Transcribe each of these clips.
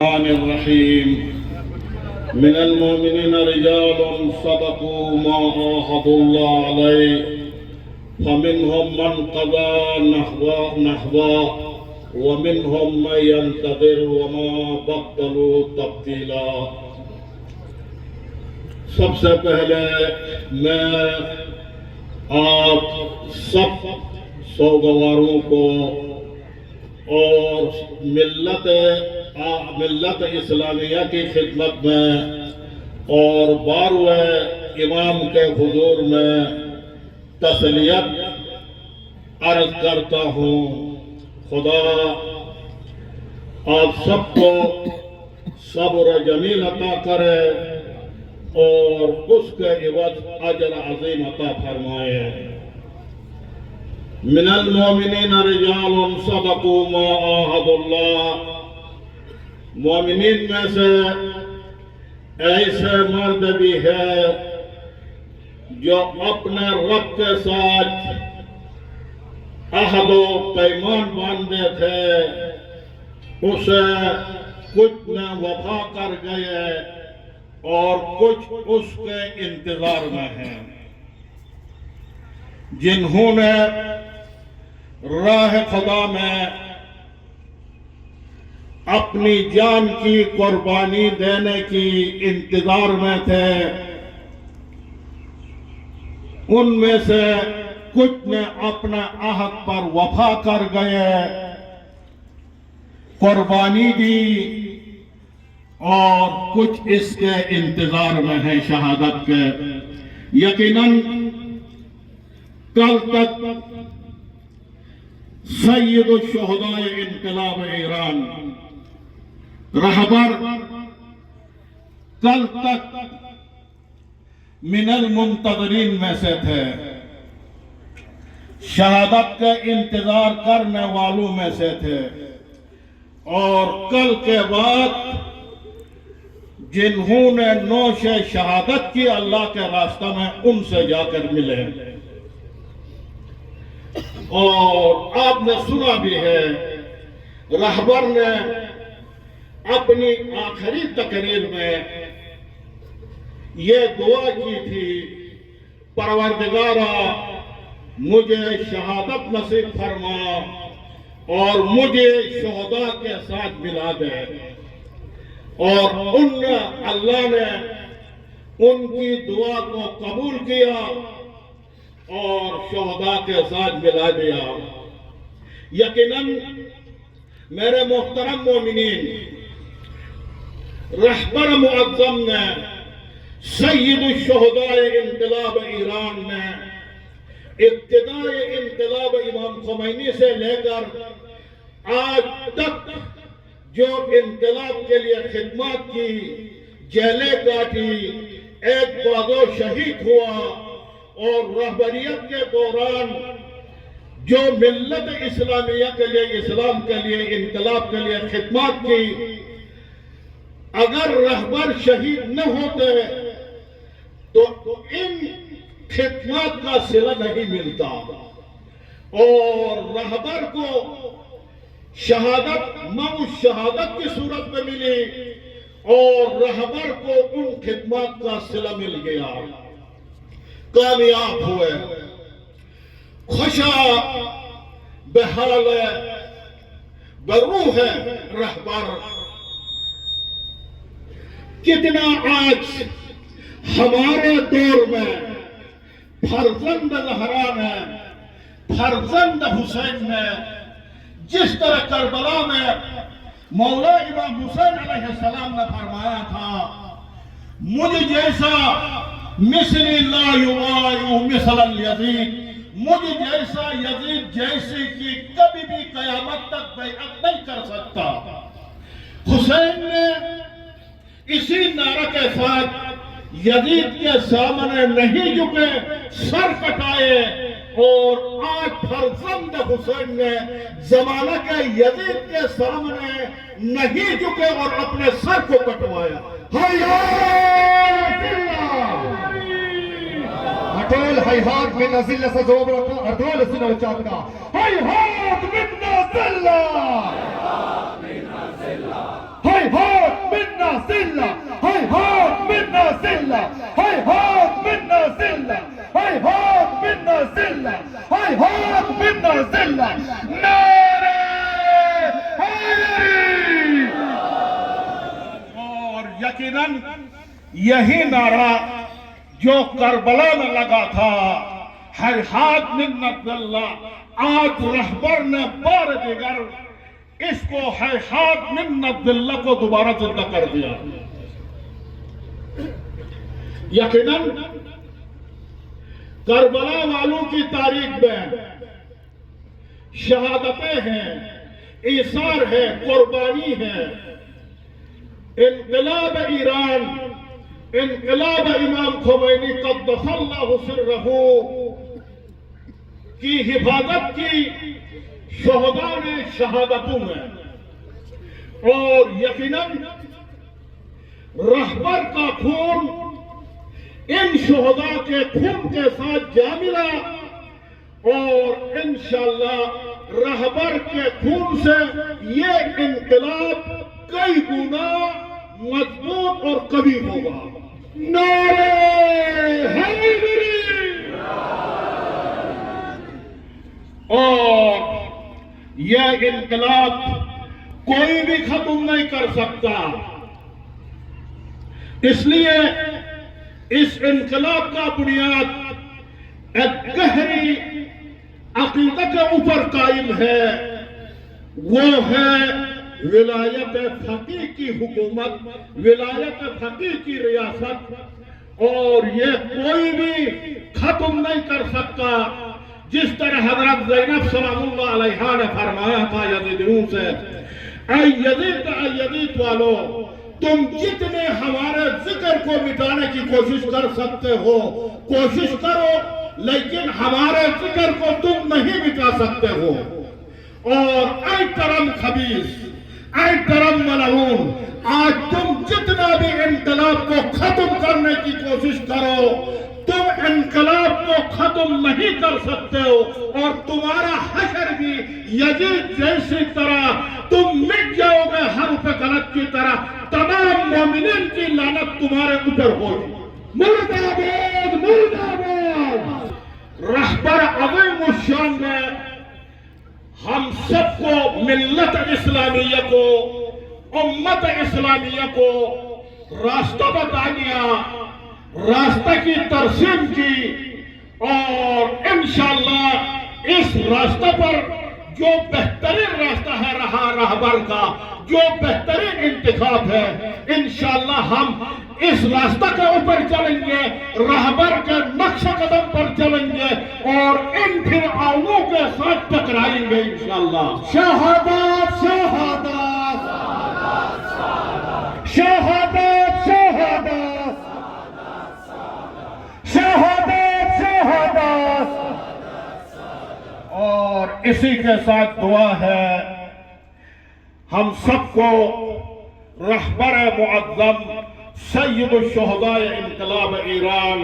الرحمن الرحيم من المؤمنين رجال صدقوا ما عاهدوا الله عليه فمنهم من قضى نحبه ومنهم من ينتظر وما بدلوا تبديلا۔ سب سے پہلے میں آپ سب سوگواروں کو اور ملت اسلامیہ کی خدمت میں اور بارہویں امام کے حضور میں تسلیت عرض کرتا ہوں۔ خدا آپ سب کو صبر جمیل عطا کرے اور اس کے عوض اجر عظیم عطا فرمائے۔ من المؤمنین رجال صدقوا ما عاهدوا اللہ، مومنین میں سے ایسے مرد بھی ہے جو اپنے رب کے ساتھ عہد و پیمان باندھے تھے، اسے کچھ میں وفا کر گئے اور کچھ اس کے انتظار میں ہیں۔ جنہوں نے راہ خدا میں اپنی جان کی قربانی دینے کی انتظار میں تھے، ان میں سے کچھ نے اپنا عہد پر وفا کر گئے، قربانی دی، اور کچھ اس کے انتظار میں ہے شہادت کے۔ یقیناً کل تک سید الشہداء انقلاب ایران رہبر کل تک من المنتظرین میں سے تھے، شہادت کا انتظار کرنے والوں میں سے تھے، اور کل کے بعد جنہوں نے نوش شہادت کی اللہ کے راستہ میں ان سے جا کر ملے۔ اور آپ نے سنا بھی ہے رہبر نے اپنی آخری تقریر میں یہ دعا کی تھی، پروردگارا مجھے شہادت نصیب فرما اور مجھے شہداء کے ساتھ ملا دے۔ اور اللہ نے ان کی دعا کو قبول کیا اور شہداء کے ساتھ ملا دیا۔ یقیناً میرے محترم مومنین، رہبر معظم نے سید الشہداء انقلاب ایران نے ابتدائی انقلاب امام خمینی سے لے کر آج تک جو انقلاب کے لیے خدمات کی، جیلیں کاٹی، ایک بازو شہید ہوا، اور رہبریت کے دوران جو ملت اسلامیہ کے لیے، اسلام کے لیے، انقلاب کے لیے خدمات کی، اگر رہبر شہید نہ ہوتے تو ان خدمات کا صلہ نہیں ملتا، اور رہبر کو شہادت موت شہادت کی صورت میں ملی اور رہبر کو ان خدمات کا صلہ مل گیا، کامیاب ہوئے۔ خوشا بحال بروح رہبر، کتنا آج ہمارے دور میں فرزند زہرا نے، فرزند حسین نے، جس طرح کربلا میں مولا امام حسین علیہ السلام نے فرمایا تھا، مجھ جیسا مثلی لا یبایع مثل الیزید، مجھ جیسا یزید جیسے کی کبھی بھی قیامت تک بیعت نہیں کر سکتا۔ حسین نے اسی نعرہ کے ساتھ یزید کے سامنے نہیں جھکے، سر کٹائے، اور آج فرزند حسین نے زمانہ کے یزید کے سامنے نہیں جھکے اور اپنے سر کو کٹوایا۔ اٹول حیحات من ذل سزوبرکا، اٹول سنو چاکا، حیحات من ذل هيهات منا زلة هيهات منا زلة هيهات منا زلة هيهات منا زلة هيهات منا زلة نعرہ حیدری اور یقیناً یہی نعرہ جو کربلا میں لگا تھا ہیہات منت اللہ، آج رہبر نے بار دیگر اس کو ہیہات منت اللہ کو دوبارہ زندہ کر دیا۔ یقیناً کربلا والوں کی تاریخ میں شہادتیں ہیں، ایثار ہے، قربانی ہے۔ انقلاب ایران، انقلاب امام خمینی قدس اللہ سرہ کی حفاظت کی شہداء نے شہادتوں میں، اور یقیناً رہبر کا خون ان شہداء کے خون کے ساتھ جا ملا، اور انشاءاللہ رہبر کے خون سے یہ انقلاب کئی گنا مضبوط اور قوی ہوگا۔ نعرہ حیدری! اور یہ انقلاب کوئی بھی ختم نہیں کر سکتا، اس لیے اس انقلاب کا بنیاد ایک گہری عقیدہ کے اوپر قائم ہے، وہ ہے ولایت فقیہ کی حکومت، ولایت فقیہ کی ریاست، اور یہ کوئی بھی ختم نہیں کر سکتا۔ جس طرح حضرت زینب سلام اللہ علیہا نے فرمایا تھا یزیدیوں سے، اے یزید والو، تم جتنے ہمارے ذکر کو مٹانے کی کوشش کر سکتے ہو کوشش کرو، لیکن ہمارے ذکر کو تم نہیں مٹا سکتے ہو۔ اور اے کرم خبیث، اے کرم ملعون، آج تم جتنا بھی انقلاب کو ختم کرنے کی کوشش کرو، تم انقلاب کو ختم نہیں کر سکتے ہو، اور تمہارا حشر بھی یزید جیسی طرح تم مٹ جاؤ گے حرف غلط کی طرح، تمام مومنین کی لعنت تمہارے اوپر ہوگی۔ مرد آباد، مرد آباد! رہبر عظیم الشان نے ہم سب کو، ملت اسلامیہ کو، امت اسلامیہ کو راستہ بتا دیا، راستہ کی ترسیم کی، اور انشاءاللہ اس راستہ پر جو بہترین راستہ ہے رہبر کا، جو بہترین انتخاب ہے، انشاءاللہ ہم اس راستہ کے اوپر چلیں گے، رہبر کے نقش قدم پر چلیں گے، اور ان فرعونوں کے ساتھ ٹکرائیں گے انشاءاللہ۔ شہادت شہادت شہادت شہادت شہادت شہادت! اور اسی کے ساتھ دعا ہے ہم سب کو رہبر معظم سید الشہداء انقلاب ایران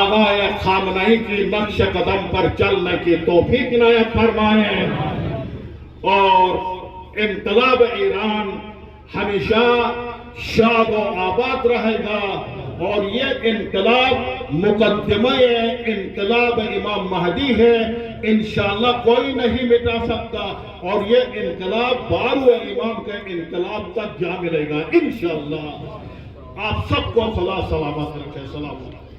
آغا خامنہی کی نقش قدم پر چلنے کی توفیق عنایت فرمائیں، اور انقلاب ایران ہمیشہ شاد و آباد رہے گا، اور یہ انقلاب مقدمہ انقلاب امام مہدی ہے، انشاءاللہ کوئی نہیں مٹا سکتا، اور یہ انقلاب بارو امام کے انقلاب تک جا ملے گا انشاءاللہ۔ آپ سب کو خدا سلامت رکھے، سلام علیکم۔